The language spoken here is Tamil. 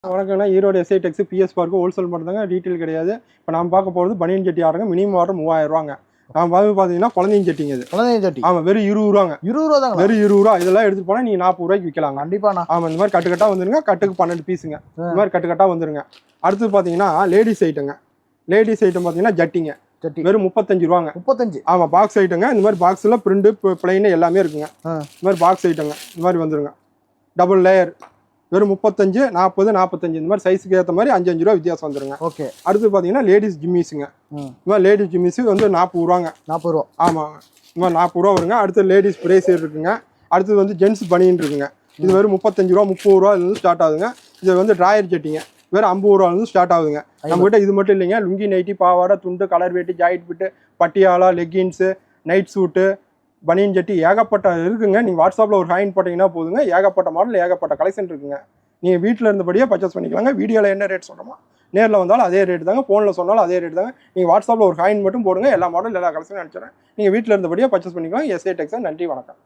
வணக்கம்னா ஈரோடு எஸ்ஐ டெக்ஸ் பிஎஸ் பார்க்கு ஹோல்சேல் மட்டும்தாங்க, டீட்டெயில் கிடையாது. இப்போ நான் பார்க்க போகிறது பனியன் சட்டி ஆடுங்க, மினிமம் ஆர்டர் 3000 ரூபாங்க. நான் பார்த்தீங்கன்னா குழந்தைங்க சட்டிங்க இது. குழந்தைங்க சட்டி ஆமாம், வெறும் 20 ரூபாங்க. 20 ரூபா தாங்க. வெறும் 20 ரூபா. இதெல்லாம் எடுத்துட்டு போனால் நீங்கள் 40 ரூபாய்க்கு விற்கலாங்க. கண்டிப்பாண்ணா. ஆமாம், இந்த மாதிரி கட்டுக்கட்டாக வந்துருங்க. கட்டுக்கு 12 பீஸுங்க. இந்த மாதிரி கட்டுக்கட்டாக வந்துருங்க. அடுத்து பார்த்தீங்கன்னா லேடிஸ் ஐட்டங்க. லேடிஸ் ஐட்டம் பார்த்தீங்கன்னா ஜட்டிங்க. சட்டி வெறும் 35 ரூபாங்க. 35. ஆமாம், பாக்ஸ் ஐட்டங்க. இந்த மாதிரி பாக்ஸில் பிரிண்ட் பிளைன் எல்லாமே இருக்குங்க. இந்த மாதிரி பாக்ஸ் ஐட்டங்க. இந்த மாதிரி வந்துருங்க. டபுள் லேயர் வெறும் 35, 40, 45 இந்த மாதிரி சைஸுக்கு ஏற்ற மாதிரி 5 ரூபா வித்தியாசம் வந்துருங்க. ஓகே. அடுத்து பார்த்தீங்கன்னா லேடிஸ் ஜிம்மிஸுங்க. இந்த மாதிரி லேடிஸ் ஜிம்மிஸு வந்து 40 ரூபாங்க. 40 ரூபா. ஆமாங்க, இந்த மாதிரி 40 ரூபா வருங்க. அடுத்து லேடிஸ் பிரேசர் இருக்குங்க. அடுத்தது வந்து ஜென்ஸ் பனியன் இருக்குங்க. இது வெறும் 35 ரூபா, 30 ரூபாயிலிருந்து ஸ்டார்ட் ஆகுதுங்க. இது வந்து ட்ராயர் ஜெட்டிங்க. வெறும் 50 ரூபாயிலிருந்து ஸ்டார்ட் ஆகுதுங்க. நம்மகிட்ட இது மட்டும் இல்லைங்க, லுங்கி, நைட்டி, பாவாடை, துண்டு, கலர் வேட்டி, ஜாயிட் பிட்டு, பட்டியாலா, லெக்கின்ஸு, நைட் சூட்டு, பனியன் ஜட்டி ஏகப்பட்ட இருக்குங்க. நீங்கள் வாட்ஸ்அப்பில் ஒரு ஹாயின் போட்டிங்கன்னா போதுங்க. ஏகப்பட்ட மாடல், ஏகப்பட்ட கலெக்ஷன் இருக்குங்க. நீங்கள் வீட்டில் இருந்தபடியே பர்ச்சேஸ் பண்ணிக்கலாங்க. வீடியோவில் என்ன ரேட் சொல்கிறோமோ நேரில் வந்தாலும் அதே ரேட் தாங்க, ஃபோனில் சொன்னாலும் அதே ரேட் தாங்க. நீங்கள் வாட்ஸ்அப்பில் ஒரு ஹாயின் மட்டும் போடுங்க, எல்லா மாடல் எல்லா கலெக்ஷனும் அனுப்பிச்சிடுறேன். நீங்கள் வீட்டில் இருந்தபடியே பர்ச்சேஸ் பண்ணிக்கலாம். எஸ்ஐ டெக்ஸ். நன்றி, வணக்கம்.